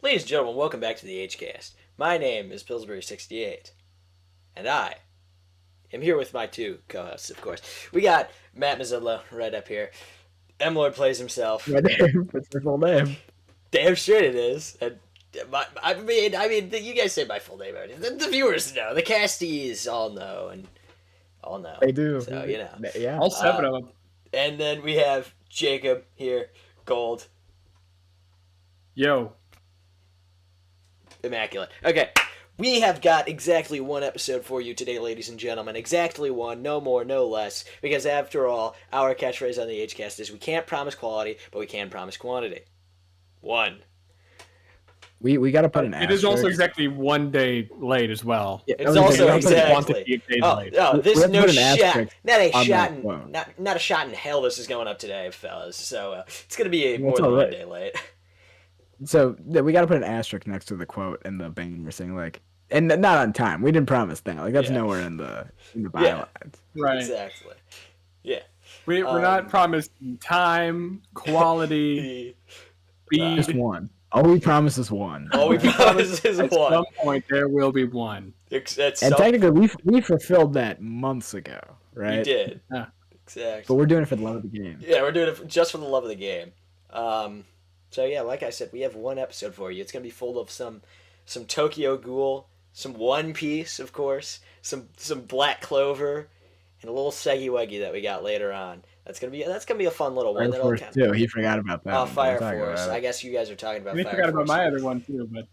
Ladies and gentlemen, welcome back to the HCast. My name is Pilsbury68, and I am here with my two co-hosts, of course. We got Matt Mazzillo right up here. Mlord plays himself. My name. What's your full name? Damn straight it is. And I mean, you guys say my full name already. The viewers know. The casties all know, and all know. They do. So, you know. Yeah. All seven of them. And then we have Jacob here, Gold. Yo. Immaculate. Okay, we have got exactly one episode for you today, ladies and gentlemen. Exactly one, no more, no less. Because after all, our catchphrase on the HCast is we can't promise quality, but we can promise quantity. One. We got to put an It is also exactly 1 day late as well. Yeah, It's also exactly. This have no put an shot. asterisk Not a on shot. that In, quote. not a shot in hell. This is going up today, fellas. So it's gonna be more That's than all 1 right. day late. So we got to put an asterisk next to the quote and the bang we're saying and not on time. We didn't promise that. That's Yeah. nowhere in the Yeah. bylines. Right. Exactly. Yeah. We're not promised time, quality, speed. Just one. All we promise is one. All we promise is At one. some point, there will be one. At And some- technically, we fulfilled that months ago, right? we did. Yeah. Exactly. But we're doing it for the love of the game. Yeah, we're doing it just for the love of the game. So yeah, like I said, we have one episode for you. It's gonna be full of some Tokyo Ghoul, some One Piece, of course, some Black Clover, and a little Seggy Weggy that we got later on. That's gonna be a fun little one. Fire That'll Force count. too. He forgot about that. Oh, one. Fire Don't talk Force. about I it. guess you guys are talking about We Fire forgot about Force. my other one too, but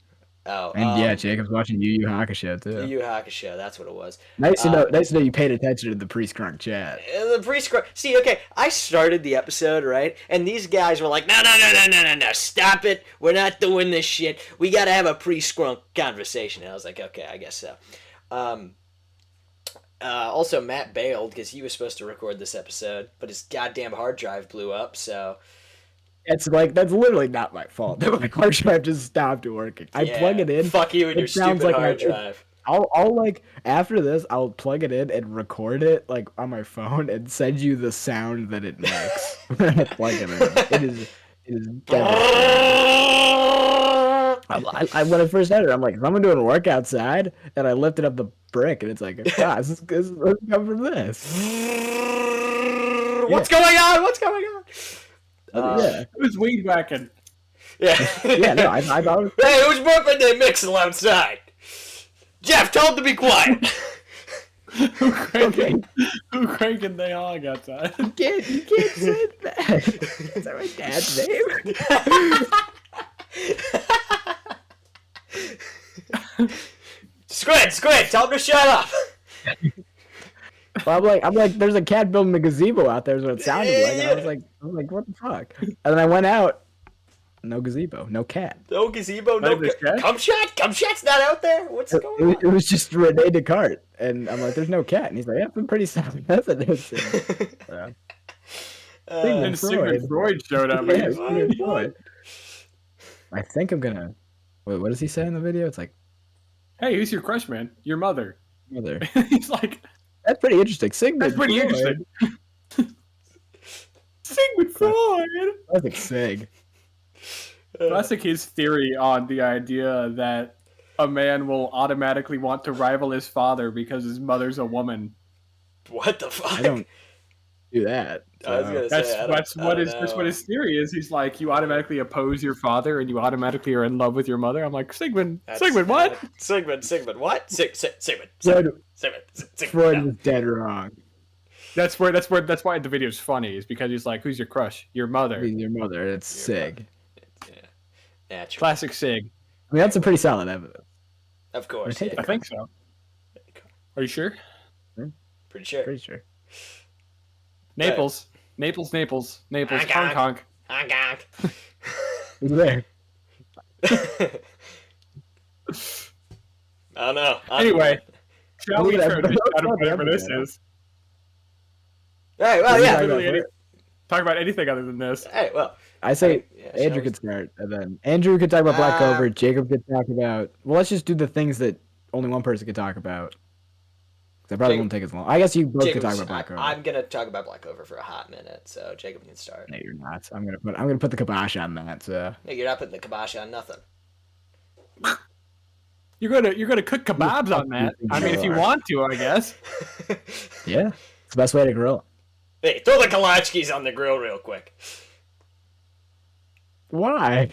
Oh, And yeah, Jacob's watching Yu Yu Hakusho too. the Yu Hakusho. That's what it was. Nice to know. Nice to know you paid attention to the pre-scrunk chat. The pre-scrunk. See, okay, I started the episode, right? And these guys were like, no, stop it. We're not doing this shit. We got to have a pre-scrunk conversation. And I was like, okay, I guess so. Also, Matt bailed because he was supposed to record this episode, but his goddamn hard drive blew up, so... That's literally not my fault. My hard drive just stopped working. I yeah, plug it in. Fuck you and it your sounds stupid like hard drive. I'll after this, I'll plug it in and record it on my phone and send you the sound that it makes when I plug it in. It is devastating. When I first started, I'm like, if I'm doing work outside, and I lifted up the brick, and it's like, this is come from this. What's going on? What's going on? Yeah, it was weed whacking. Yeah. yeah. No, I thought. Hey, who's burping their mixing outside? Jeff, tell him to be quiet. Who cranking they hog outside? You can't say that. Is that my dad's name? Squid, tell him to shut up. Well, I'm like, there's a cat building a gazebo out there is what it sounded like. And I was like, what the fuck? And then I went out, no gazebo, no cat. No gazebo, Not no even a cat? Cumshot's not out there. What's going on? It was just Rene Descartes, and I'm like, there's no cat, and he's like, yeah, it's been pretty solid. That's a new thing. Yeah. And Sigmund Freud showed up. Yeah, Sigmund Freud. I think I'm gonna. Wait, what does he say in the video? It's like, Hey, who's your crush, man? Your mother. mother. He's like, That's pretty interesting. Sigmund. that's pretty Freud. interesting. Sigmund Freud. Classic Sig. Classic his theory on the idea that a man will automatically want to rival his father because his mother's a woman. What the fuck? I don't do that. I was so. gonna That's say, I that's don't what know. that's what his theory is. He's like, you automatically oppose your father and you automatically are in love with your mother. I'm like, Sigmund, what? Sigmund, what? Sigmund. Freud No. was dead wrong. That's why the video's funny, is because he's like, who's your crush? Your mother. Your mother. It's Sig. Yeah, true. Classic Sig. I mean, that's a pretty solid evidence. Of course, I yeah. I think so. Are you sure? Pretty sure. Pretty sure. Naples. Naples. Honk, Honk honk. Honk, honk. Who's there? I don't know. Anyway, shall we Look at turn that. this out of Look at whatever that. this is? Hey, well, What are you yeah. talking Literally about? talk about anything other than this. Hey, well. I say Yeah, shall Andrew we- could start, and then Andrew could talk about Black Uh, Clover. Jacob could talk about. Well, let's just do the things that only one person could talk about. 'Cause that probably Jacob- won't take as long. I guess you both could talk Jacob's- about Black Clover. I'm gonna talk about Black Clover for a hot minute, so Jacob can start. No, you're not. I'm gonna put the kibosh on that. So No, you're not putting the kibosh on nothing. You're gonna cook kebabs on that. I mean, if you want to, I guess. Yeah, it's the best way to grill. Hey, throw the Kalachkis on the grill real quick. Why?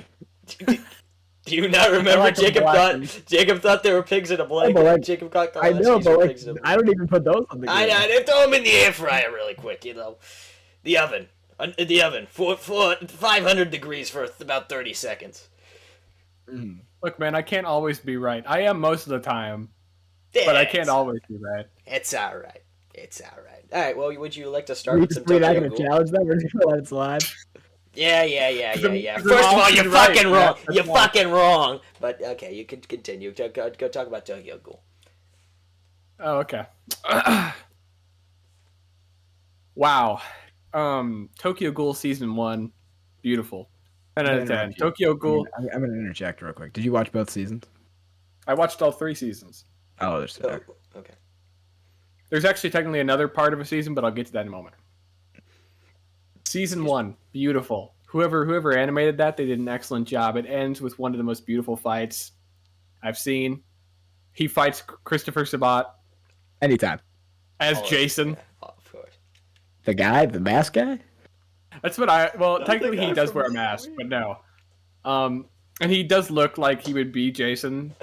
Do you not remember like Jacob thought there were pigs in a blanket? like, Jacob got I know, Kalachkis but for like, pigs in a I blanket. don't even put those on the grill. I throw them in the air fryer really quick, you know. The oven. The oven. 500 degrees for about 30 seconds. Look, man, I can't always be right. I am most of the time, Yeah, but I can't always be right. It's alright. It's alright. Alright, well, would you like to start with some We're not Tokyo going to Ghoul? challenge that. We're just going to let it slide. Yeah. Because First of all, you're I'm right. fucking wrong. That's You're why. fucking wrong. But, okay, you can continue. Go talk about Tokyo Ghoul. Oh, okay. Wow. Tokyo Ghoul season 1, beautiful. 10 out of 10. Tokyo Ghoul. I'm going to interject real quick. Did you watch both seasons? I watched all 3 seasons. Oh, there's Oh, okay. There's actually technically another part of a season, but I'll get to that in a moment. Season 1, beautiful. Whoever animated that, they did an excellent job. It ends with one of the most beautiful fights I've seen. He fights Christopher Sabat Anytime. as Jason. Yeah, of course. The guy, the mask guy? That's what technically he does wear a mask, but no. And he does look like he would be Jason.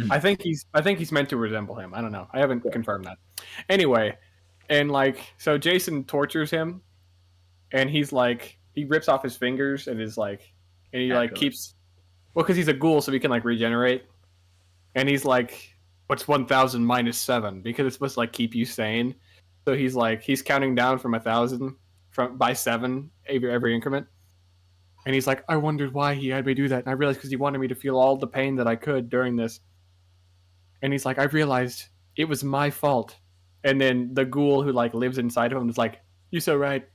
I think he's meant to resemble him. I don't know. I haven't confirmed that. Anyway, and so Jason tortures him, and he's like, he rips off his fingers and is like, and he keeps, well, because he's a ghoul, so he can regenerate. And he's like, what's 1,000 minus 7? Because it's supposed to keep you sane. So he's counting down from 1,000 by 7 every increment. And he's like, I wondered why he had me do that. And I realized because he wanted me to feel all the pain that I could during this. And he's like, I realized it was my fault. And then the ghoul who lives inside of him is like, you're so right.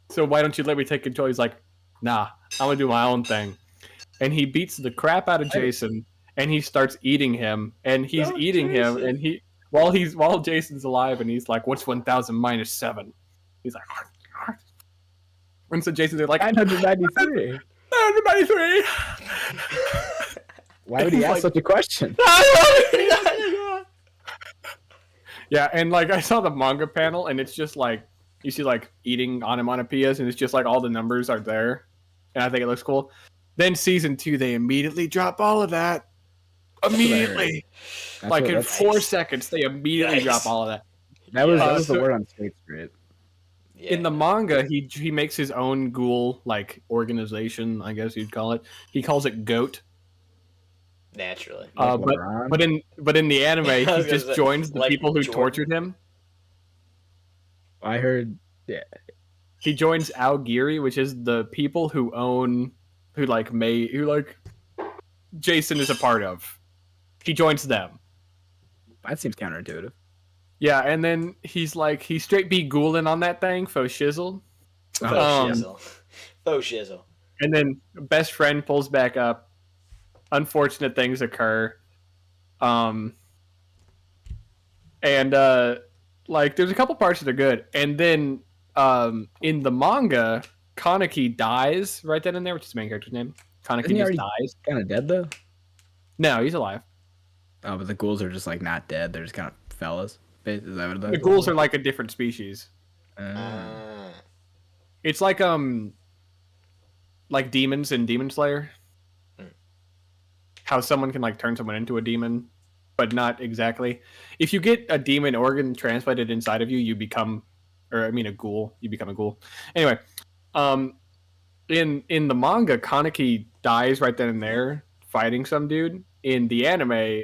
So why don't you let me take control? He's like, nah, I'm going to do my own thing. And he beats the crap out of Jason. And he starts eating him. And he's eating him. And while Jason's alive, and he's like, what's 1,000 minus 7? He's like, Arr. And so Jason's like, 993. 993. Why would he ask such a question? Yeah, and I saw the manga panel, and it's just you see eating onomatopoeias, and it's just all the numbers are there, and I think it looks cool. Then season 2, they immediately drop all of that. Immediately, in 4 seconds, they immediately drop all of that. That was the word on State Street. Yeah. In the manga, he makes his own ghoul organization, I guess you'd call it. He calls it Goat. Naturally. But in the anime, he just joins the people who tortured him. I heard, yeah. He joins Aogiri, which is the people who Jason is a part of. He joins them. That seems counterintuitive. Yeah, and then he's straight be ghouling on that thing, faux shizzle. Faux shizzle. And then best friend pulls back up. Unfortunate things occur. And there's a couple parts that are good. And then in the manga, Kaneki dies right then and there, which is the main character's name. Kaneki just dies. Kind of dead though? No, he's alive. Oh, but the ghouls are just not dead. They're just kind of fellas. Is that what the ghouls are a different species. It's like demons in Demon Slayer. How someone can turn someone into a demon, but not exactly. If you get a demon organ transplanted inside of you, you become, a ghoul. You become a ghoul. Anyway, in the manga, Kaneki dies right then and there fighting some dude. In the anime,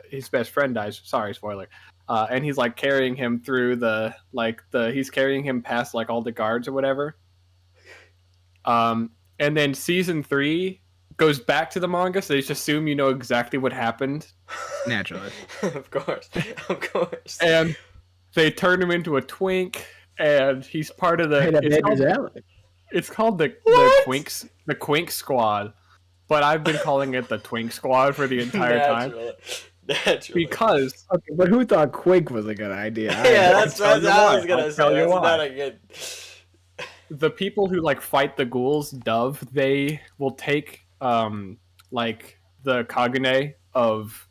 his best friend dies. Sorry, spoiler. And he's carrying him through he's carrying him past all the guards or whatever. And then season 3 goes back to the manga, so they just assume you know exactly what happened. Naturally. Of course. And they turn him into a twink, and he's part of the. It's called the Quinks, the Quink Squad, but I've been calling it the Twink Squad for the entire time. Naturally. Because but who thought Quake was a good idea? Yeah, that's what I was gonna say. That's not a good. The people who fight the ghouls, they will take the Kagune of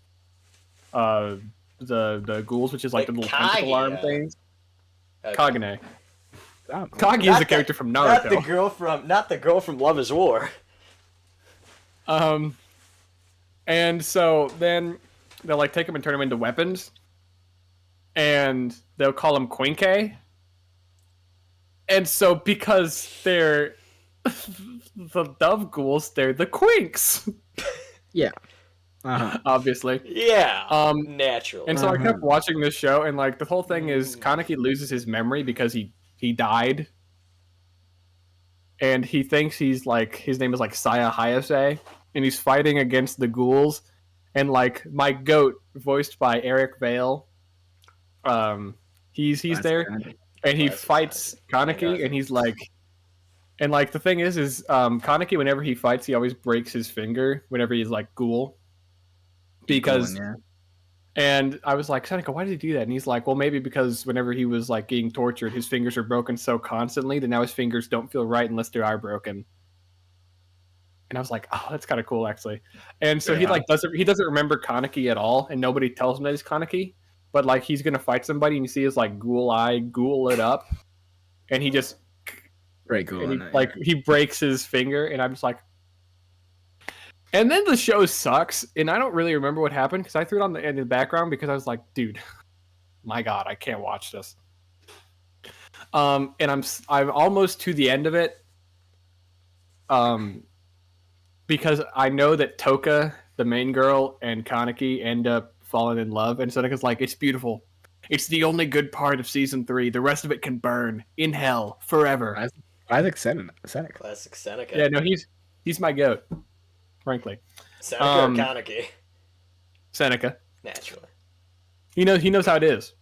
uh, the ghouls, which is like the little tentacle arm Kaguya. things. Okay. Kagane. Oh, Kage is a character from Naruto. Not the girl from Love Is War. And so then they'll like take them and turn them into weapons, and they'll call them Quinke. And so because they're the dove ghouls, they're the Quinks. yeah. Obviously. Yeah. Natural. And so I kept watching this show, and like the whole thing is Kaneki loses his memory because he died. And he thinks he's like his name is like Saya Hayase, and he's fighting against the ghouls. And like my goat, voiced by Eric Vale, he's there, and he fights Kaneki, and he's like, and like the thing is Kaneki, whenever he fights, he always breaks his finger whenever he's like ghoul, because. And I was like, Seneca, why did he do that? And he's like, well, maybe because whenever he was like getting tortured, his fingers are broken so constantly that now his fingers don't feel right unless they are broken. And I was like, oh, that's kind of cool, actually. And so he doesn't remember Kaneki at all, and nobody tells him that he's Kaneki. But like he's gonna fight somebody, and you see his like ghoul eye ghoul it up, and he just very cool. And he breaks his finger, and I'm just like. And then the show sucks, and I don't really remember what happened because I threw it in the background because I was like, dude, my God, I can't watch this. And I'm almost to the end of it. Because I know that Toka, the main girl, and Kaneki end up falling in love, and Seneca's like, it's beautiful. It's the only good part of season 3. The rest of it can burn in hell forever. Classic Seneca. Classic Seneca. Yeah, no, he's my goat. Frankly, Seneca or Kaneki? Seneca. Naturally. He knows how it is.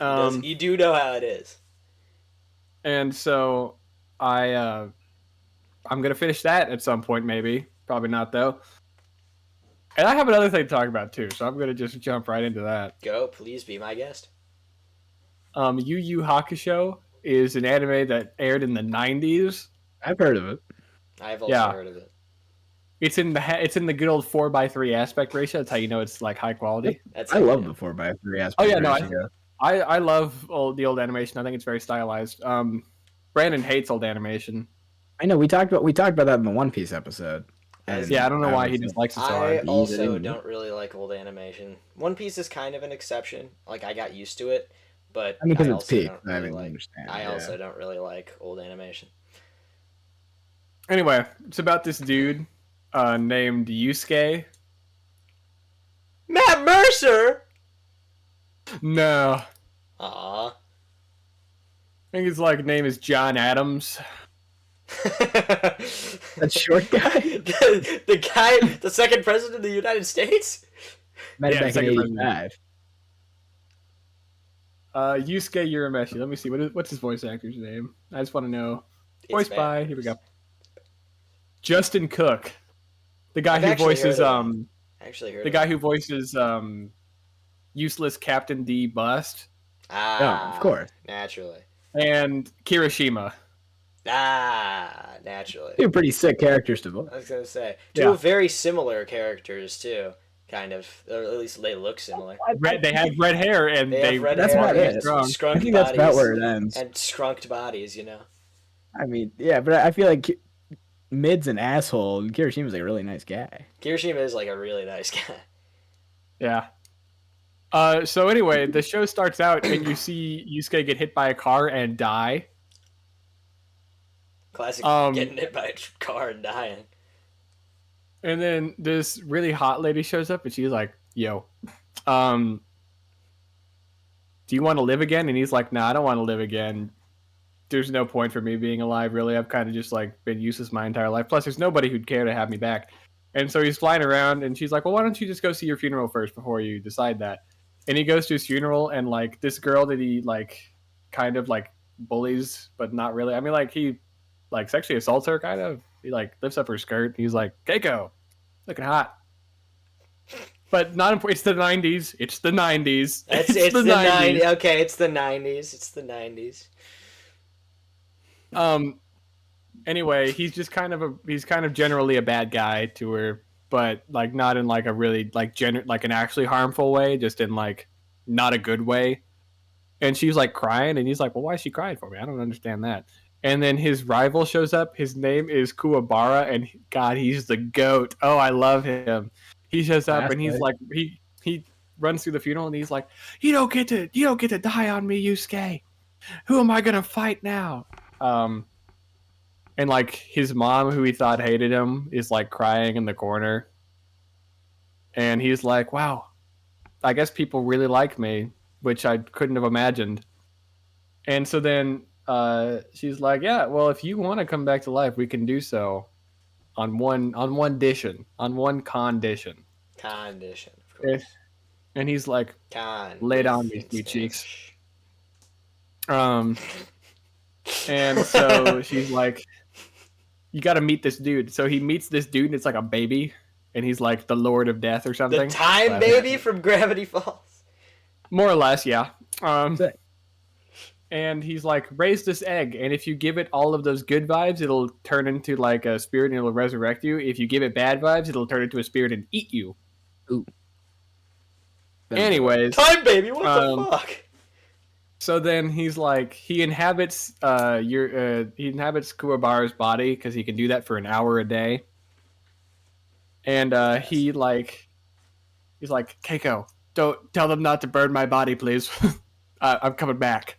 You do know how it is. And so I'm gonna finish that at some point, maybe. Probably not though. And I have another thing to talk about too, so I'm gonna just jump right into that. Go, please be my guest. Yu Yu Hakusho is an anime that aired in the 90s. I've heard of it. I've also heard of it. It's in the good old 4:3 aspect ratio. That's how you know it's like high quality. I love the 4:3 aspect. Oh yeah, no, I love the old animation. I think it's very stylized. Brandon hates old animation. I know we talked about that in the One Piece episode. Yeah, I don't know why he dislikes it so hard. I also don't really like old animation. One Piece is kind of an exception. Like I got used to it, but I mean, because it's Piece. I also don't really like old animation. Anyway, it's about this dude named Yusuke. Matt Mercer? No. Aww. I think his name is John Adams. That short guy? the second president of the United States? Met back in 85. Yusuke Urameshi. Let me see. What's his voice actor's name? I just want to know. Voiced by, here we go. Justin Cook. The guy who voices who voices useless Captain D Bust. Ah, of course. Naturally. And Kirishima. Ah, naturally. Two pretty sick characters to voice. I was gonna say two very similar characters too, kind of. Or at least they look similar. They have red hair and that's about it. I think that's about where it ends. And skrunked bodies, you know. I mean, yeah, but I feel like Mid's an asshole, and Kirishima's like a really nice guy. Kirishima is like a really nice guy. Yeah. So anyway, the show starts out and you see Yusuke get hit by a car and die. Classic getting hit by a car and dying. And then this really hot lady shows up and she's like, yo, do you want to live again? And he's like, nah, I don't want to live again. There's no point for me being alive, really. I've kind of just been useless my entire life. Plus, there's nobody who'd care to have me back. And so he's flying around and she's like, well, why don't you just go see your funeral first before you decide that? And he goes to his funeral and this girl that he kind of bullies, but not really. I mean, he sexually assaults her kind of. He lifts up her skirt. He's like, Keiko, looking hot. But not important. It's the 90s. It's the 90s. It's the 90s. Okay, it's the 90s. It's the 90s. Anyway, he's just kind of generally a bad guy to her, but like not in like a really like like an actually harmful way, just in like not a good way. And she's like crying, and he's like, "Well, why is she crying for me? I don't understand that." And then his rival shows up. His name is Kuwabara, and God, he's the goat. Oh, I love him. He shows up, and he's like, he runs through the funeral, and he's like, you don't get to die on me, Yusuke. Who am I gonna fight now? And like his mom, who he thought hated him, is like crying in the corner, and he's like, "Wow, I guess people really like me," which I couldn't have imagined. And so then she's like, "Yeah, well, if you want to come back to life, we can do so on one condition, Condition, of course. And he's like, Condition. "Lay down, me sweet cheeks." And so she's like, "You got to meet this dude." So he meets this dude, and it's like a baby, and he's like the Lord of Death or something. The time baby from Gravity Falls. More or less, yeah. And he's like, raise this egg, and if you give it all of those good vibes, it'll turn into like a spirit and it'll resurrect you. If you give it bad vibes, it'll turn into a spirit and eat you. Ooh. Anyways, time baby, what the fuck? So then he's like, he inhabits Kuwabara's body because he can do that for an hour a day. And he's like, Keiko, don't tell them not to burn my body, please. I'm coming back.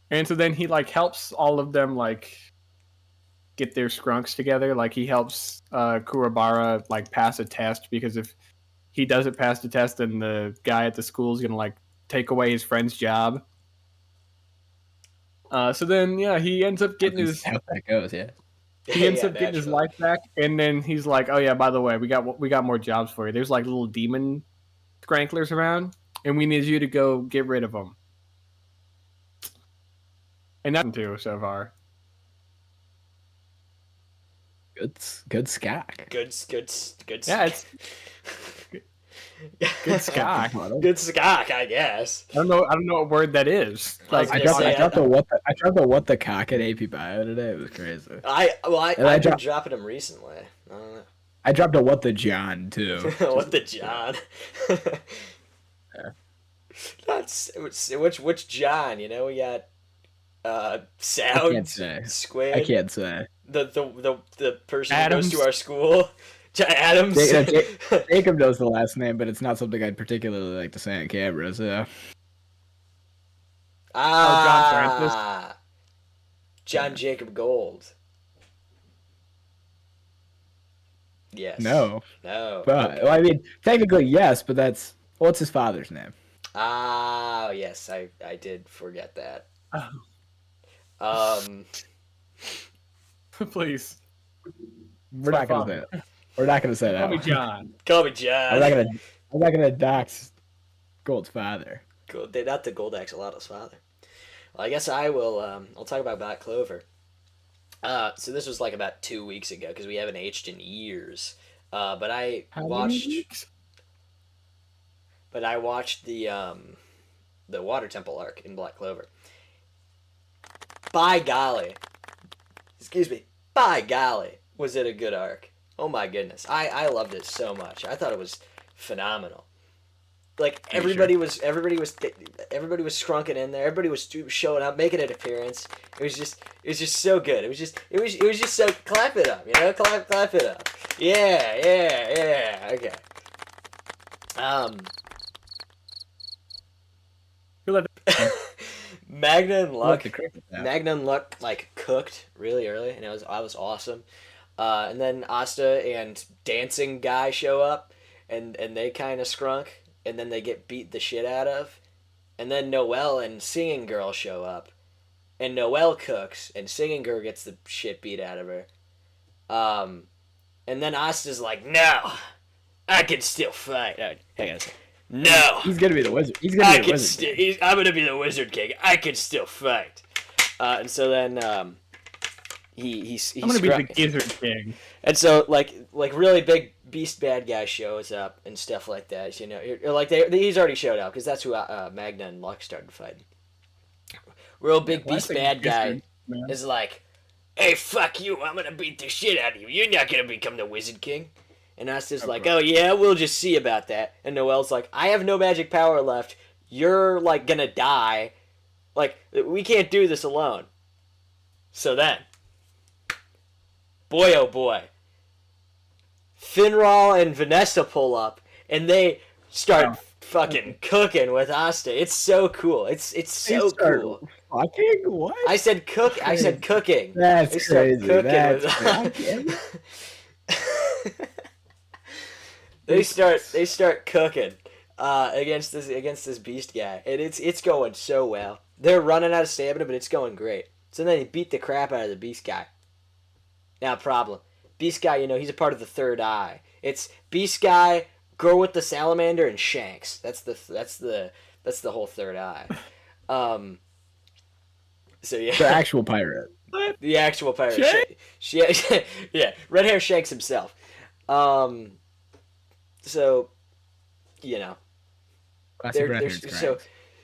And so then he like helps all of them like get their skrunks together. Like he helps Kuwabara like pass a test, because if he doesn't pass the test, then the guy at the school is gonna like take away his friend's job. So then he ends up getting his how that goes. Yeah. He ends up getting his life back, and then he's like, "Oh yeah, by the way, we got more jobs for you. There's like little demon scranklers around, and we need you to go get rid of them." And that's too so far. Good skak. Good. Yeah, it's good skak. Good skak, I guess. I don't know what word that is. Like I dropped the what the cock at AP Bio today. It was crazy. I've been dropping them recently. I dropped a what the John too. What the John? Yeah. That's which John? You know, we got Sound Squid. I can't say. The person Adams. who goes to our school. Adams. Jacob knows the last name, but it's not something I'd particularly like to say on camera. So. John Francis. John Jacob Gold. Yes. No. But okay. Well, I mean, technically yes, but what's his father's name? Ah, yes, I did forget that. Please. We're not gonna say that. We're not gonna say that. Call me John. Call me John. I'm not gonna dox Gold's father. Not the Gold Axolotl's father. Well, I guess I will. I'll talk about Black Clover. So this was like about 2 weeks ago because we haven't aged in years. But I watched the Water Temple arc in Black Clover. By golly, was it a good arc? Oh my goodness, I loved it so much. I thought it was phenomenal. Like everybody was scrunking in there. Everybody was showing up, making an appearance. It was just so good. It was just so clap it up, clap it up. Yeah. Okay. Magna and Luck like cooked really early, and I was awesome. And then Asta and Dancing Guy show up, and they kind of scrunk, and then they get beat the shit out of. And then Noelle and Singing Girl show up, and Noelle cooks, and Singing Girl gets the shit beat out of her. And then Asta's like, no, I can still fight. Hang on a second. No, he's gonna be the wizard. I'm gonna be the Wizard King. I can still fight. And so then I'm gonna be the Gizzard King. And so like really big beast bad guy shows up and stuff like that. You know, like he's already showed up because that's who Magna and Luck started fighting. Real big beast bad guy is like, hey, fuck you, I'm gonna beat the shit out of you. You're not gonna become the Wizard King. And Asta's like, oh yeah, we'll just see about that. And Noelle's like, I have no magic power left. You're, like, gonna die. Like, we can't do this alone. So then, boy oh boy, Finral and Vanessa pull up, and they start fucking cooking with Asta. It's so cool. It's so cool. Fucking what? I said cook. I said cooking. That's they start crazy. Cooking That's with they start cooking against this beast guy, and it's going so well. They're running out of stamina, but it's going great. So then they beat the crap out of the beast guy. Now problem, beast guy, he's a part of the third eye. It's beast guy, girl with the salamander, and Shanks. That's the whole third eye. So yeah, the actual pirate. The actual pirate. Yeah, red hair Shanks himself. So Classic red haired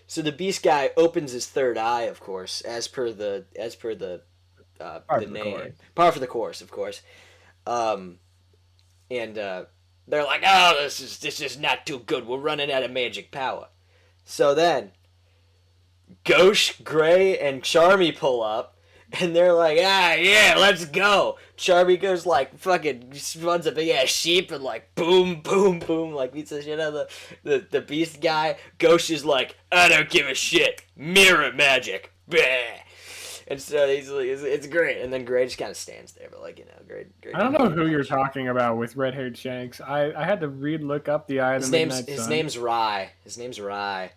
so the beast guy opens his third eye, of course, as per the name. Par for the course, of course. And they're like, oh, this is not too good. We're running out of magic power. So then, Ghosh, Gray, and Charmy pull up, and they're like, yeah, let's go. Charmy goes like fucking runs a big ass sheep and like boom, boom, boom, like beats the shit out of the beast guy. Ghosh is like, I don't give a shit. Mirror magic. Bah. And so it's great. And then Gray just kind of stands there, but Gray. I don't know who you're talking about with red-haired Shanks. I had to look up the eye of the Midnight Sun. His name's Rye. His name's Rye.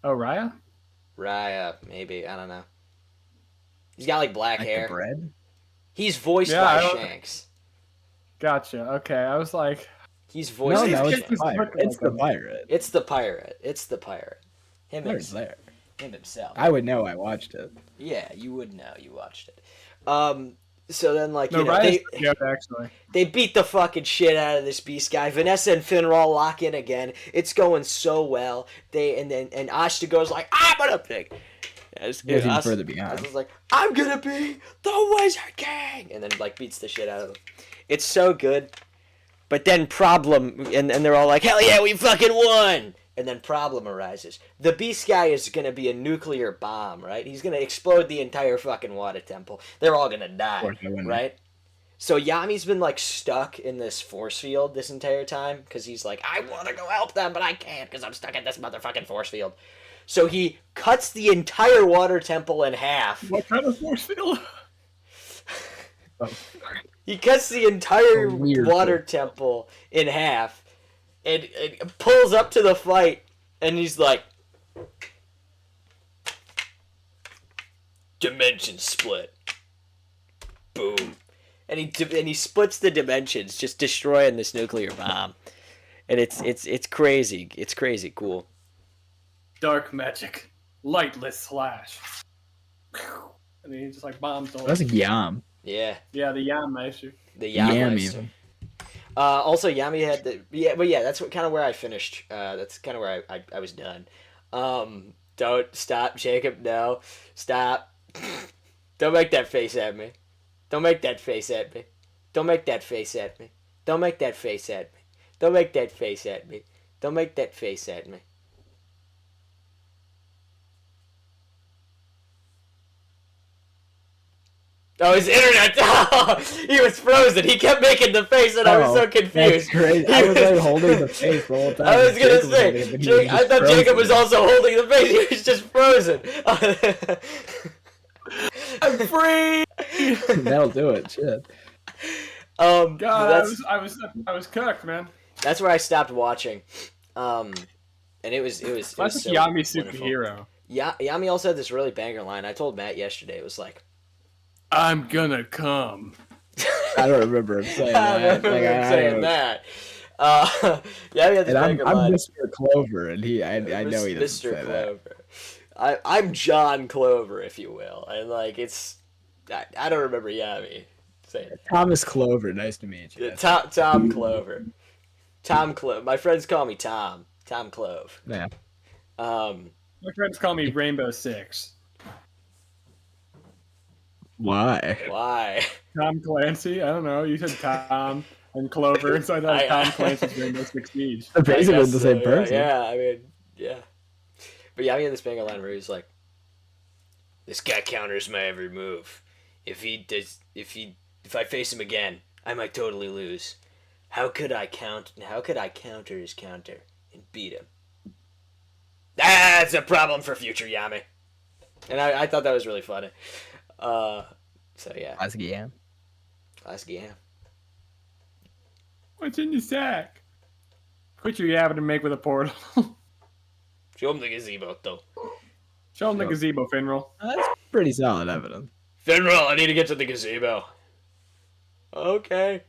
Oh, Raya? Raya, maybe. I don't know. He's got like black hair. The bread? He's voiced by Shanks. Gotcha. Okay, I was like, he's voiced by Shanks. It's the pirate. It's the pirate. Him there. Him himself. I would know. I watched it. Yeah, you would know. You watched it. So then, they beat the fucking shit out of this beast guy. Vanessa and Finral lock in again. It's going so well. And Ashta goes like, I'm gonna pick. Further beyond. I was like, I'm gonna be the Wizard King, and then beats the shit out of him. It's so good. But then problem, and they're all like, hell yeah, we fucking won. And then problem arises. The beast guy is gonna be a nuclear bomb, right? He's gonna explode the entire fucking water temple. They're all gonna die, right? So Yami's been stuck in this force field this entire time because he's like, I want to go help them, but I can't because I'm stuck in this motherfucking force field. So he cuts the entire water temple in half. What kind of force field? He cuts the entire water temple in half and pulls up to the fight, and he's like, dimension split. Boom. And he splits the dimensions, just destroying this nuclear bomb. And it's crazy. It's crazy cool. Dark magic, lightless slash, and he just bombs all. That's a Yam. Yeah. Yeah, the Yam Meister. The Yam Meister. Also, Yami had that's kind of where I finished. That's kind of where I was done. Don't stop, Jacob. No, stop. Don't make that face at me. Don't make that face at me. Don't make that face at me. Don't make that face at me. Don't make that face at me. Don't make that face at me. Oh, his internet! Oh, he was frozen. He kept making the face, and I was so confused. That's great. I was holding the face the whole time. I was gonna say, I thought Jacob was also holding the face. He was just frozen. I'm free. That'll do it. Shit. God, I was cooked, man. That's where I stopped watching. And it was so Yami superhero. Yeah, Yami also had this really banger line. I told Matt yesterday. It was like, I'm gonna come. I don't remember him saying that. I remember him saying that. Yeah, we had this banger line. I'm Mr. Clover, and I know he doesn't Mr. say Clover. that. I'm John Clover, if you will. And I don't remember Yami saying it. Thomas Clover, nice to meet you. Tom Clover. Tom Clove. My friends call me Tom. Tom Clove. Yeah. My friends call me Rainbow Six. Why? Why? Tom Clancy. I don't know. You said Tom and Clover, and so I thought Tom Clancy's Rainbow Six Siege. They're I basically guess the same so, person. Yeah, I mean, yeah. But yeah, I mean this banger line where he's like, "This guy counters my every move. If I face him again, I might totally lose. How could I counter his counter and beat him? That's a problem for future Yami." And I thought that was really funny. So yeah, Classic Yam. classic Yam. What's in the sack? Quit your yapping to make with a portal. Show him the gazebo, though. Show him the gazebo, Finral. That's pretty solid evidence. Finral, I need to get to the gazebo. Okay.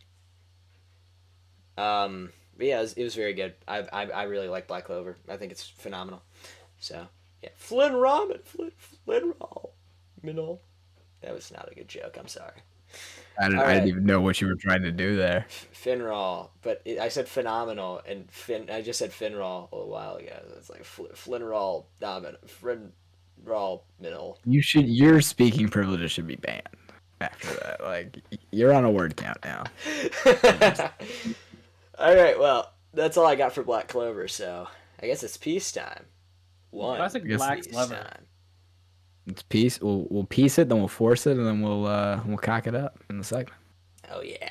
But yeah, it was very good. I really like Black Clover. I think it's phenomenal. So yeah, Flynn Ramen, Flynn Roll, Minol. That was not a good joke. I'm sorry. I didn't even know what you were trying to do there. Finral, but I said phenomenal, and I just said Finral a while ago. It's like Flinroll, Finral, Minol. Your speaking privileges should be banned after that. Like, you're on a word count now. All right, well, that's all I got for Black Clover. So I guess it's peacetime. Classic Black Clover. Time. It's peace. We'll piece it, then we'll force it, and then we'll cock it up in the segment. Oh yeah.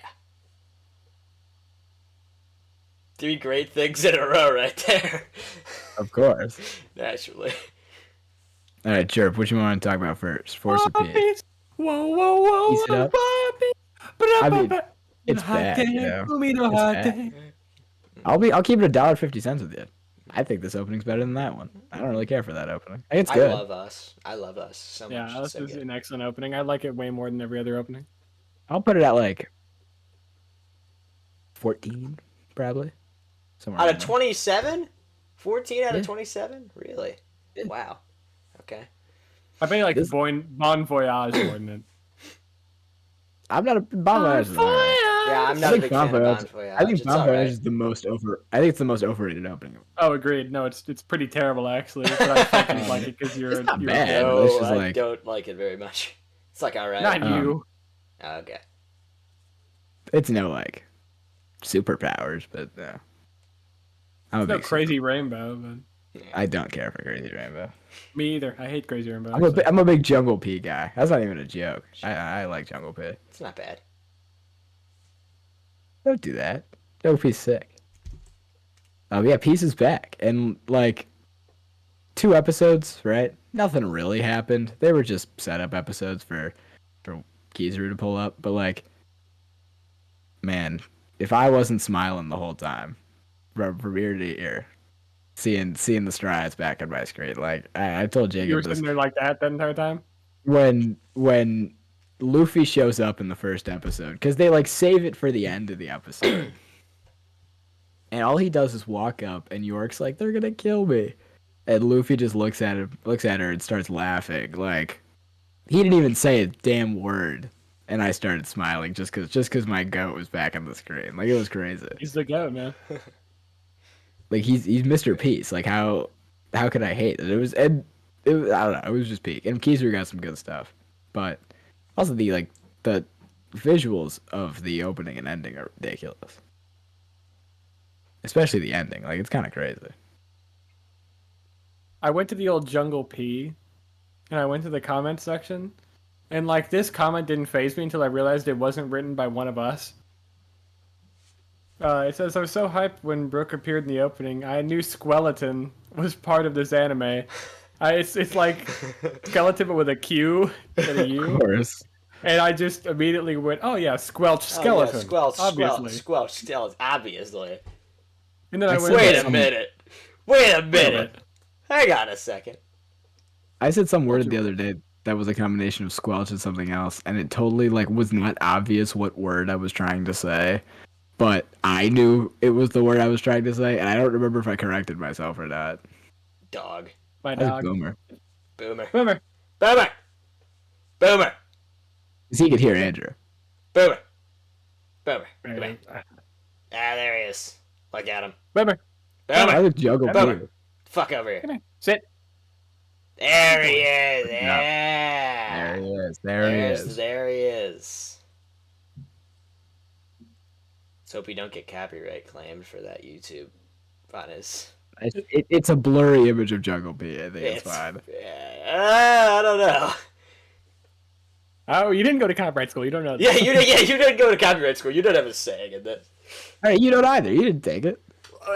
3 great things in a row right there. Of course. Naturally. All right, Chirp, what you want to talk about first? Force or peace? Whoa, whoa, whoa. Piece it up. I mean, it's bad, you know. It's bad. I'll keep it $1.50 with you. I think this opening's better than that one. I don't really care for that opening. I think it's good. I love us so much. Yeah, this so is good. an excellent opening. I like it way more than every other opening. I'll put it at like 14, probably. Somewhere Out around of there. 27? 14 out Yeah. of 27? Really? Yeah. Wow. Okay. I bet you like This- Bon Voyage more than it. I'm not a Bon Voyage. Yeah, I'm not a big fan of Bon Voyage. I think It's Bon all Voyage right. is the most over. I think it's the most overrated opening. Oh, agreed. No, it's pretty terrible actually. But I fucking like it because you're It's not you're bad. No, it's just I like- don't like it very much. It's like all right. Not you. Oh, okay. It's no like superpowers, but yeah. I'm a No big Crazy Rainbow, but I don't care for Crazy Rainbow. me either. I hate Crazy Rainbow. I'm a big Jungle P guy. That's not even a joke. I like Jungle P. It's not bad. Don't do that. Jungle P's sick. Yeah, Peace is back, and like 2 episodes, right? Nothing really happened. They were just setup episodes for Kizaru to pull up, but like, man, if I wasn't smiling the whole time, from ear to ear, seeing the strides back on my screen, like I told you were Jacob this sitting there like that entire time. when Luffy shows up in the first episode, because they like save it for the end of the episode. And all he does is walk up, and York's like, "They're gonna kill me," and Luffy just looks at her, and starts laughing. Like, he didn't even say a damn word, and I started smiling just cause my goat was back on the screen. Like, it was crazy. He's the goat, man. Like, he's Mr. Peace. Like, how could I hate it? It was I don't know. It was just peak. And Kizaru got some good stuff, but also the visuals of the opening and ending are ridiculous. Especially the ending. Like, it's kind of crazy. I went to the old Jungle P, and I went to the comment section, and like this comment didn't faze me until I realized it wasn't written by one of us. It says, "I was so hyped when Brooke appeared in the opening. I knew Skeleton was part of this anime. It's like skeleton but with a Q and a U." Of course. And I just immediately went, "Oh yeah, Squelch Skeleton." Oh, yeah, Squelch, obviously. Squelch, Skeleton, obviously. And then I I went, Wait said a minute. Wait a minute. minute. Hang on a second. I said some word you the other day that was a combination of squelch and something else, and it totally like was not obvious what word I was trying to say, but I knew it was the word I was trying to say, and I don't remember if I corrected myself or not. Dog. my I was dog. Boomer. Boomer. Boomer. Boomer. Boomer. 'Cause he could hear Andrew. Boomer. Boomer. Come here. Ah, there he is. Look at him. Boomer. I Boomer. was Jungle Boomer. Poo. Fuck over Come here. here. Sit. There he is. Yeah. Yeah. There he is. There he is. There he is. Let's hope he don't get copyright claimed for that YouTube on his. It's a blurry image of Jungle Pete. I think it's fine. I don't know. Oh, you didn't go to copyright school. You don't know. Yeah, you didn't go to copyright school. You don't have a saying in this. Hey, you don't either. You didn't take it.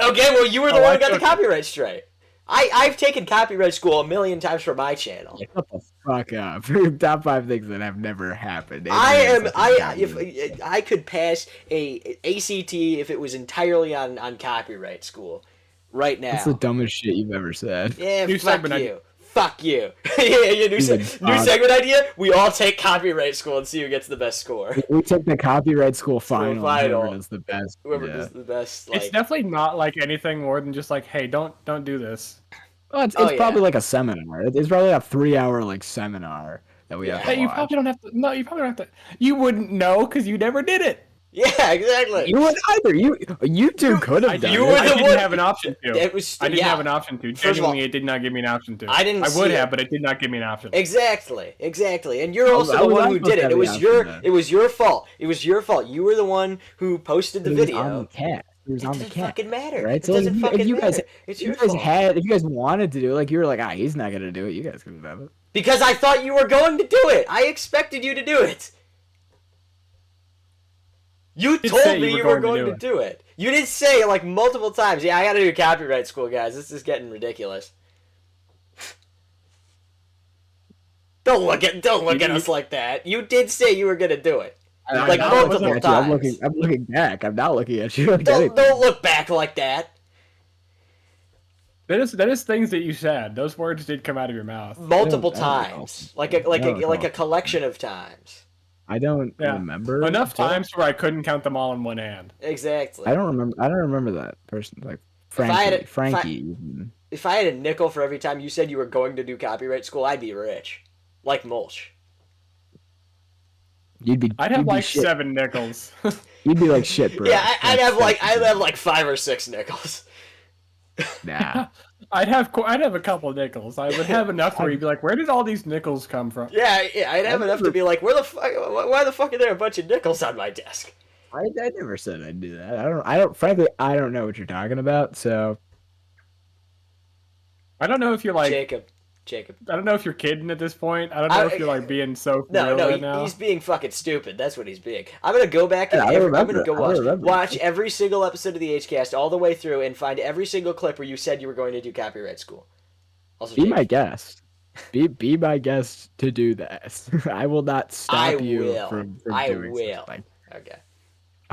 Okay, well, you were the one who got the copyright straight. I've taken copyright school 1,000,000 times for my channel. Shut the fuck up. Your top 5 things that have never happened. If I could pass a ACT if it was entirely on copyright school right now. That's the dumbest shit you've ever said. Yeah, New fuck segment you. Fuck you. Yeah, new segment idea? We all take copyright school and see who gets the best score. We took the copyright school final. Final. Whoever does the best. Whoever does the best. It's definitely not like anything more than just like, hey, don't do this. Well, it's probably like a seminar. It's probably a 3-hour like seminar that we have to watch. You probably don't have to. No, you probably don't have to. You wouldn't know because you never did it. Yeah, exactly. You wouldn't either. You two could have done it. I didn't have an option to. I didn't have an option to. Genuinely, it did not give me an option to. I would have, but it did not give me an option. Exactly. And you're also the one who did it. It was your fault. It was your fault. You were the one who posted the video. On the cat. It was on the cat. It doesn't fucking matter. Right? It doesn't fucking matter. It's your fault. If you guys wanted to do it, like you were like, he's not gonna do it. You guys could have done it. Because I thought you were going to do it. I expected you to do it. You told me you were going to do it. You did say like multiple times, yeah, I gotta do copyright school, guys. This is getting ridiculous. Don't look at us like that. You did say you were gonna do it. Like multiple times. I'm looking back. I'm not looking at you. Don't look back like that. That is things that you said. Those words did come out of your mouth multiple times, like a collection of times. I don't remember enough times where I couldn't count them all in one hand. Exactly. I don't remember that person. Like Frankie. If I had a nickel for every time you said you were going to do copyright school, I'd be rich, like Mulch. I'd have like shit. 7 nickels. You'd be like shit, bro. Yeah, I'd have like 5 or 6 nickels. Nah. I'd have a couple of nickels. I would have enough where you'd be like, where did all these nickels come from? Yeah, I'd have enough to be like, why the fuck are there a bunch of nickels on my desk? I never said I'd do that. Frankly, I don't know what you're talking about, so. I don't know if you're like Jacob. I don't know if you're kidding at this point. I don't know if you're like being so no, right now. He's being fucking stupid. That's what he's being. I'm gonna go back and I'm gonna go watch every single episode of the HCast all the way through and find every single clip where you said you were going to do copyright school. Also, be my guest. Be my guest to do that. I will not stop you from doing something. Okay.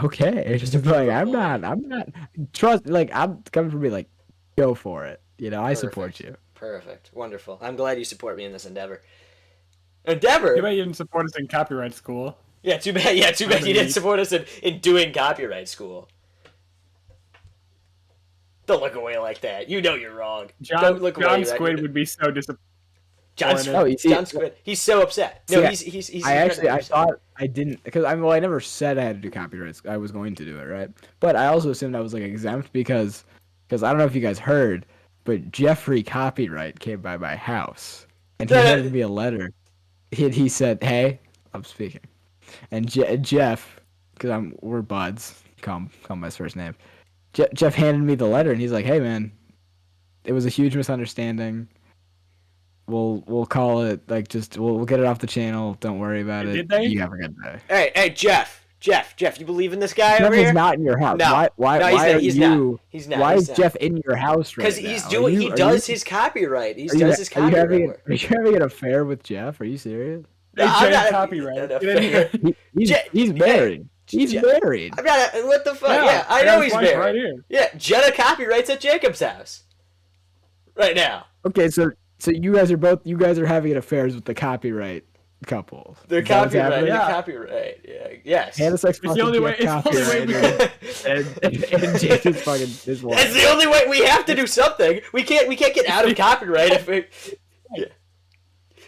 Okay. Just like I'm not trust. Like I'm coming from me. Like go for it. You know, I support you. Perfect. Wonderful. I'm glad you support me in this endeavor. Endeavor? Too bad you didn't support us in copyright school. Yeah, too bad you didn't support us in doing copyright school. Don't look away like that. You know you're wrong. John Squid would be so disappointed. John Squid. He's so upset. No, he's I thought I didn't because I never said I had to do copyright. I was going to do it, right? But I also assumed I was like exempt because I don't know if you guys heard, but Jeffrey Copyright came by my house and he handed me a letter. He said, "Hey, I'm speaking," and Jeff, because we're buds, call him his first name. Jeff handed me the letter and he's like, "Hey man, it was a huge misunderstanding. We'll call it like we'll get it off the channel. Don't worry about it. Did they? You have a good day." Hey, Jeff, you believe in this guy Jeff over here? He's not in your house. No. He's not. Why is Jeff in your house right now? Because he does his copyright. He does his copyright work. Are you having an affair with Jeff? Are you serious? Hey, Jeff, copyright. He's married. He's married. I'm not. What the fuck? Yeah, I know he's married. Right here. Yeah, Jenna copyrights at Jacob's house. Right now. Okay, so you guys are having affairs with the copyright couple. They're copyright. Yeah. Copyright. Yeah. Yes. Hannah sex it's the only way. And Jacob's fucking his wife. It's the only way. We have to do something. We can't get out of copyright if we.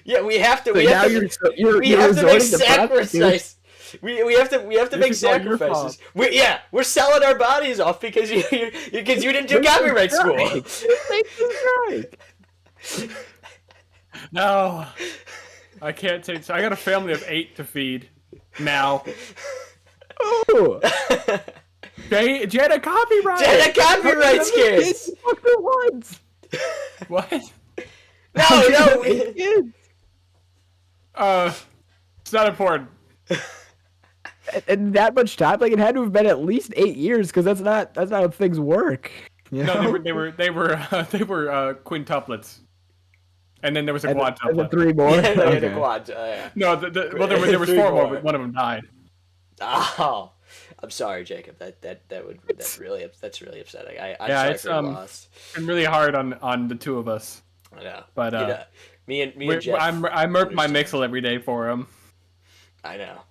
Yeah, we have to. We have to make sacrifices. We have to make sacrifices. We're selling our bodies off because you didn't do copyright school. No, I can't take. I got a family of 8 to feed now. Oh, Jenna copyright. Jenna copyrights kids. What? No. It's not important. And that much time, like it had to have been at least 8 years, because that's not how things work. You know? No, they were quintuplets, and then there was a And then quadruplet. 3 more. Yeah, they had a Okay. quad. Yeah. No, well, there was 4 more, but one of them died. Oh, I'm sorry, Jacob. That's really upsetting. I'm Yeah, sorry it's for your loss. been really hard on the 2 of us. I know. But You know, me and Jeff. I merp my understand. mixel every day for him. I know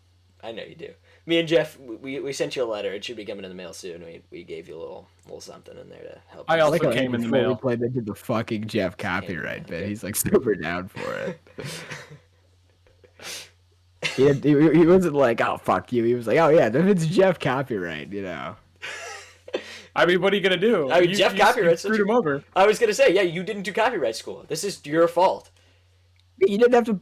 you do. Me and Jeff, we sent you a letter. It should be coming in the mail soon. We gave you a little something in there to help. I you. also Like came in the before mail. we played into the fucking Jeff copyright bit. He's like super down for it. he wasn't like, oh fuck you. He was like, oh yeah, if it's Jeff copyright, you know. I mean, what are you gonna do? I mean, Jeff copyright screwed him over. I was gonna say, yeah, you didn't do copyright school. This is your fault. You didn't have to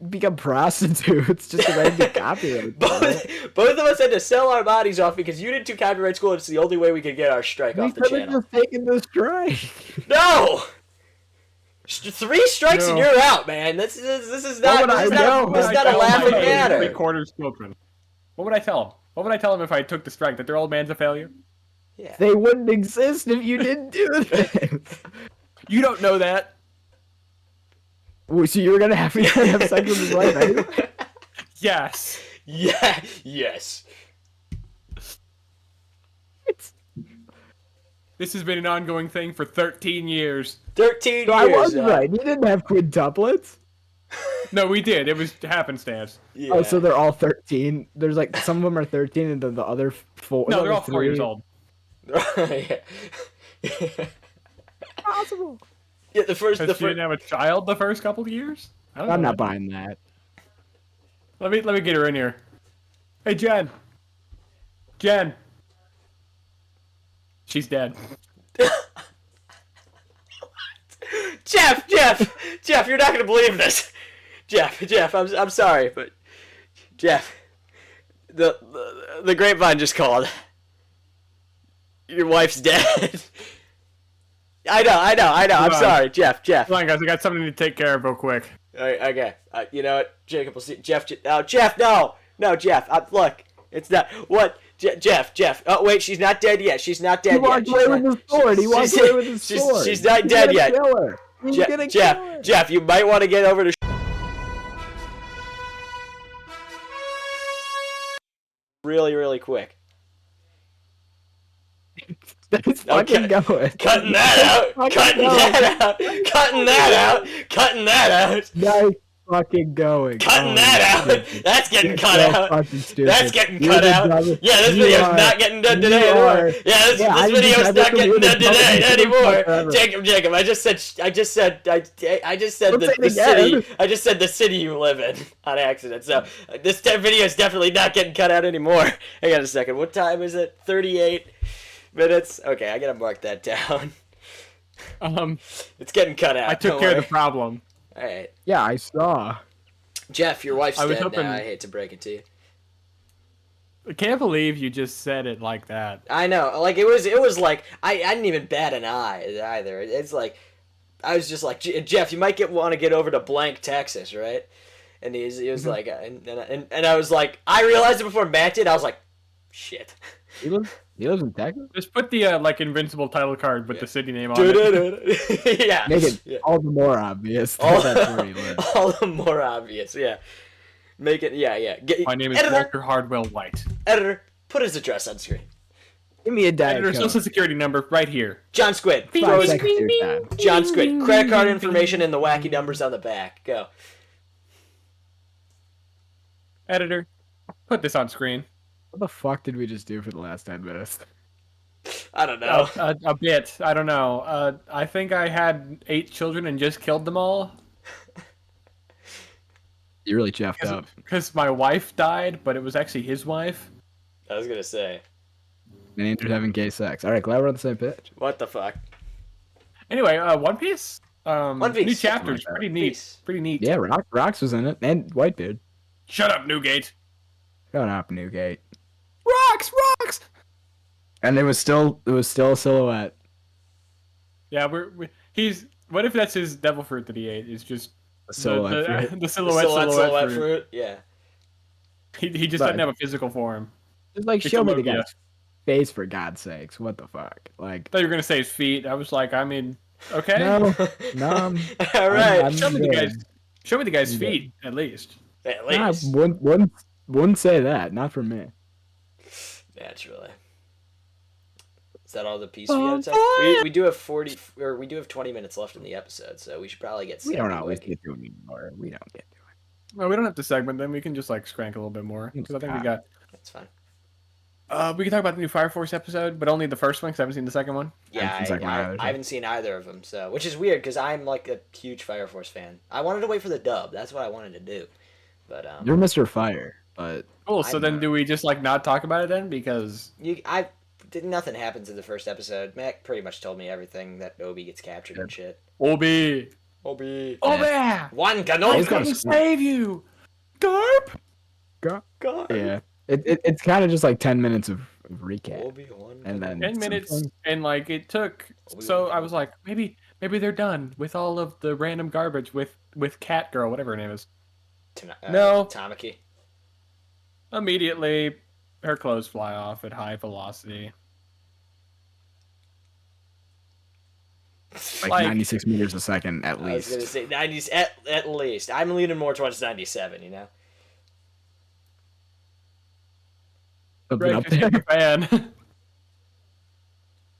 become prostitutes just to write the copyright. Both of us had to sell our bodies off because you didn't do copyright school. It's the only way we could get our strike off the channel. Just taking the strike. No. 3 strikes and No. you're out, man. This is not. would I know? This is not a laughing matter. 3/4 children. What would I tell him? What would I tell him if I took the strike? That their old man's a failure? Yeah. They wouldn't exist if you didn't do this. You don't know that. So you were gonna have sex with his wife anyway? Yes. Yeah. Yes. This has been an ongoing thing for 13 years. 13 So I years. was right. You didn't have quintuplets. No, we did. It was happenstance. Yeah. Oh, so they're all 13. There's like some of them are 13, and then the other 4. No, they're all 4 years old. yeah. Possible. Yeah. The first. Because she didn't have a child the first couple of years? I don't I'm know not buying that. Let me get her in here. Hey, Jen. Jen. She's dead. Jeff, you're not gonna believe this. Jeff, I'm sorry, but Jeff, the grapevine just called. Your wife's dead. I know. I'm sorry, Jeff. Come on, guys. I got something to take care of real quick. Okay. You know what, Jacob? We'll see. Jeff. Jeff. No, Jeff. Look, it's not. What? Jeff. Oh wait, she's not dead yet. She's not dead He walked away with his sword. He walked away with his sword. She's not dead yet. Jeff, Jeff, you might want to get over to. Really quick. That's fucking going. Cutting that out. Cutting that out. Nice fucking going. Cutting that out. That's getting cut out. That's getting cut out. Yeah, this video's not getting done today anymore. Yeah, this video's not getting done today anymore. Jacob, I just said the city you live in on accident. So this video is definitely not getting cut out anymore. Hang on a second. What time is it? 38 minutes. Okay, I gotta mark that down. It's getting cut out. I took care of the problem. All right. Yeah, I saw. Jeff, your wife's dead hoping... now. I hate to break it to you. I can't believe you just said it like that. I know. Like, it was like, I didn't even bat an eye either. It's like, I was just like, Jeff, you might want to get over to blank Texas, right? And he was like, and I was like, I realized it before Matt did. I was like, shit. He lives in Texas? Just put the, Invincible title card with the city name on it. Yeah. Make it all the more obvious. All the more obvious, yeah. Make it, yeah. My name is Walter Hardwell White. Editor, put his address on screen. Give me a Diet Editor, Coke. social security number right here. John Squid. 5 seconds of your time. John Squid. Credit card information and the wacky numbers on the back. Go. Editor, put this on screen. What the fuck did we just do for the last 10 minutes? I don't know. A bit. I don't know. I think I had 8 children and just killed them all. You really chuffed up. Because my wife died, but it was actually his wife. I was gonna say. And Andrew's having gay sex. Alright, glad we're on the same page. What the fuck? Anyway, One Piece? One new Piece. chapters, Like pretty neat, Piece. pretty neat. Yeah, Rocks was in it, and Whitebeard. Shut up, Newgate. Shut up, Newgate. Rocks, rocks. And it was still a silhouette. Yeah, he's. What if that's his devil fruit that he ate? It's just A silhouette fruit. the silhouette fruit. Yeah. He just But- doesn't have a physical form. Just like It's show a me the Logia. guy's face for God's sakes. What the fuck? Like I thought you were gonna say his feet. I was like, I mean, okay. no, no. All right. I'm Show me the good. guy's. Show me the guy's I'm feet at least. At Nah, least. wouldn't say that. Not from me. Naturally. Is that all the piece we had to say? We do have 20 minutes left in the episode, so we should probably get We started. don't always get to it anymore. We don't get to it. Well, we don't have to segment them. We can just like scrank a little bit more because I think we got. That's fine. We can talk about the new Fire Force episode, but only the first one because I haven't seen the second one. Yeah, It's like my other I haven't seen either of them, so which is weird because I'm like a huge Fire Force fan. I wanted to wait for the dub. That's what I wanted to do, but You're Mr. Fire, but Cool. So I'm then, not- do we just like not talk about it then? Because nothing happens in the first episode. Mac pretty much told me everything that Obi gets captured and shit. Obi, Obi. One I'm Ganon. got gonna save you, Garp. God. God. Yeah. It's kind of just like 10 minutes of recap. Obi-Wan. And then 10 minutes, something. and like it took. So I was like, maybe they're done with all of the random garbage with Cat Girl, whatever her name is. No. Tamaki. Immediately, her clothes fly off at high velocity. Like Like- 96 meters a second at I was gonna least. say 90s at least. I'm leaning more towards 97. You know. Something up Greg just there. hit the fan.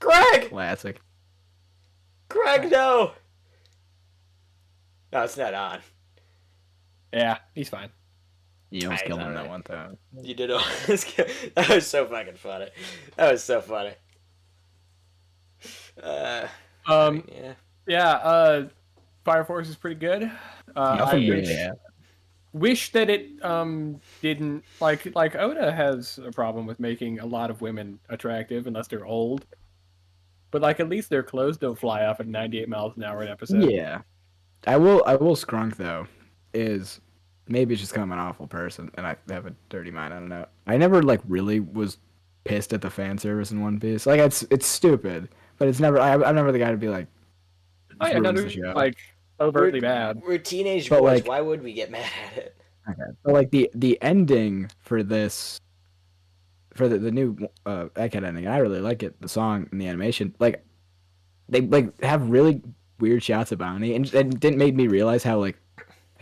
Greg. Classic. Greg, no. No, it's not on. Yeah, he's fine. You almost Right, killed him alright. that one time. You did all that was so fucking funny. That was so funny. Yeah. Yeah, Fire Force is pretty good. Nothing I really happened. wish that it didn't like Oda has a problem with making a lot of women attractive unless they're old. But like at least their clothes don't fly off at 98 miles an hour an episode. Yeah. I will Scrunk though, is maybe it's just 'cause I'm an awful person and I have a dirty mind, I don't know. I never like really was pissed at the fan service in One Piece. Like it's stupid, but it's never I'm never the guy to be like Oh yeah, ruins no, the they're show. like overtly bad. We're teenage But, boys. like- Why would we get mad at it? Okay. But like the ending for this, for the new Egghead ending, I really like it. The song and the animation, like they like have really weird shots of Bounty, and it didn't make me realize how like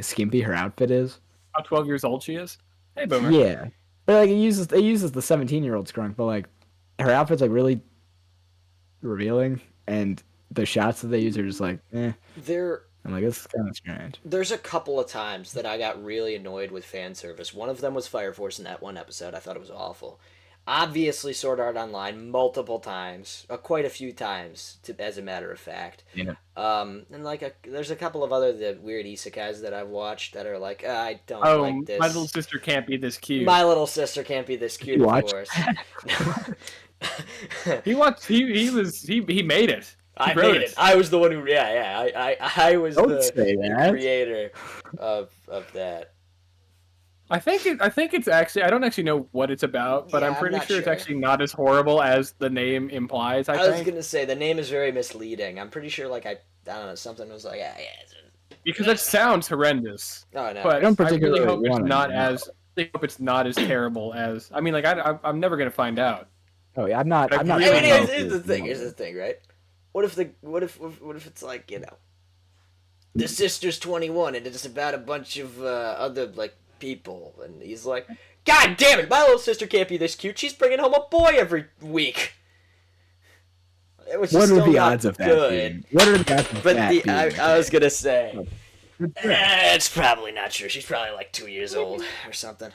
skimpy her outfit is. How 12 years old she is. Hey, Boomer. Yeah, but like it uses the 17-year-old Scrunk, but like her outfit's like really revealing, and the shots that they use are just like, eh. I'm like, it's kind of strange. There's a couple of times that I got really annoyed with fan service. One of them was Fire Force in that one episode. I thought it was awful. Obviously, Sword Art Online multiple times, quite a few times, as a matter of fact. Yeah. And like there's a couple of other the weird isekais that I've watched that are like, I don't Oh, like this. my little sister can't be this cute. My little sister can't be this cute, You of watched course. He watched. He made it. I wrote made it. I was the one who. I was Don't say the that. creator of that. I think it's actually. I don't actually know what it's about, but Yeah, I'm I'm pretty not sure it's sure. actually not as horrible as the name implies. I I was think gonna say the name is very misleading. I'm pretty sure, like I don't know, something was like, because that sounds horrendous. oh no, But I don't I really particularly hope it's wanna not know. as. I hope it's not as terrible as. I mean, like I'm never gonna find out. Oh yeah, I'm not. I I'm not. really I mean, don't saying here's the it's thing. Here's the thing, right? What if it's like, you know, the sister's 21 and it's about a bunch of other like people, and he's like, God damn it, my little sister can't be this cute. She's bringing home a boy every week. Which is What are still the not odds of that? good. Being? What are the odds of But that? being I was gonna say, It's it's probably not true. She's probably like 2 years old or something.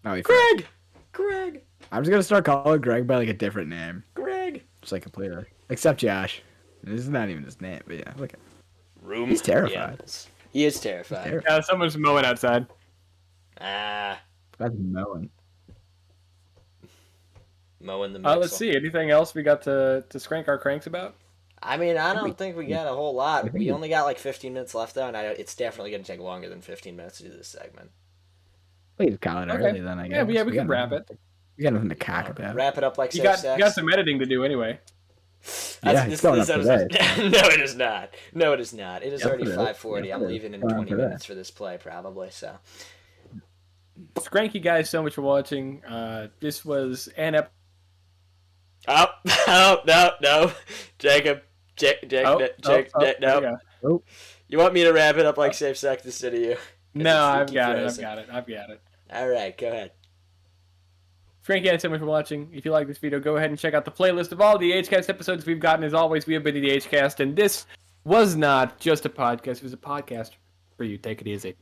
No, Greg, I'm just gonna start calling Greg by like a different name, Greg. just like completely. Except Josh. This is not even his name, but yeah, look at. Room. He's terrified. Animals. He is terrified. Terrified. Yeah, someone's mowing outside. Ah, That's melon. mowing the. Let's Mixel. see. Anything else we got to scrank our cranks about? I mean, I don't think we got a whole I lot. think We only got like 15 minutes left, though, and it's definitely going to take longer than 15 minutes to do this segment. we can call it Okay. early then, I Yeah, guess. we can wrap it. We got nothing to cock about. Wrap it up like You safe got sex. some editing to do anyway. Yeah, it's going up today. No, it is not. No, it is not. It is Yes, already it is. 5:40. Yes, I'm it is. leaving in Going up 20 today. minutes for this play, probably. So. Thank you guys so much for watching. This was an episode. Oh, no. Jacob. No. Oh. You want me to wrap it up like safe sex instead of you? No, I've got it. All right, go ahead. Thank you guys so much for watching. If you like this video, go ahead and check out the playlist of all the HCast episodes we've gotten. As always, we have been to the HCast, and this was not just a podcast. It was a podcast for you. Take it easy.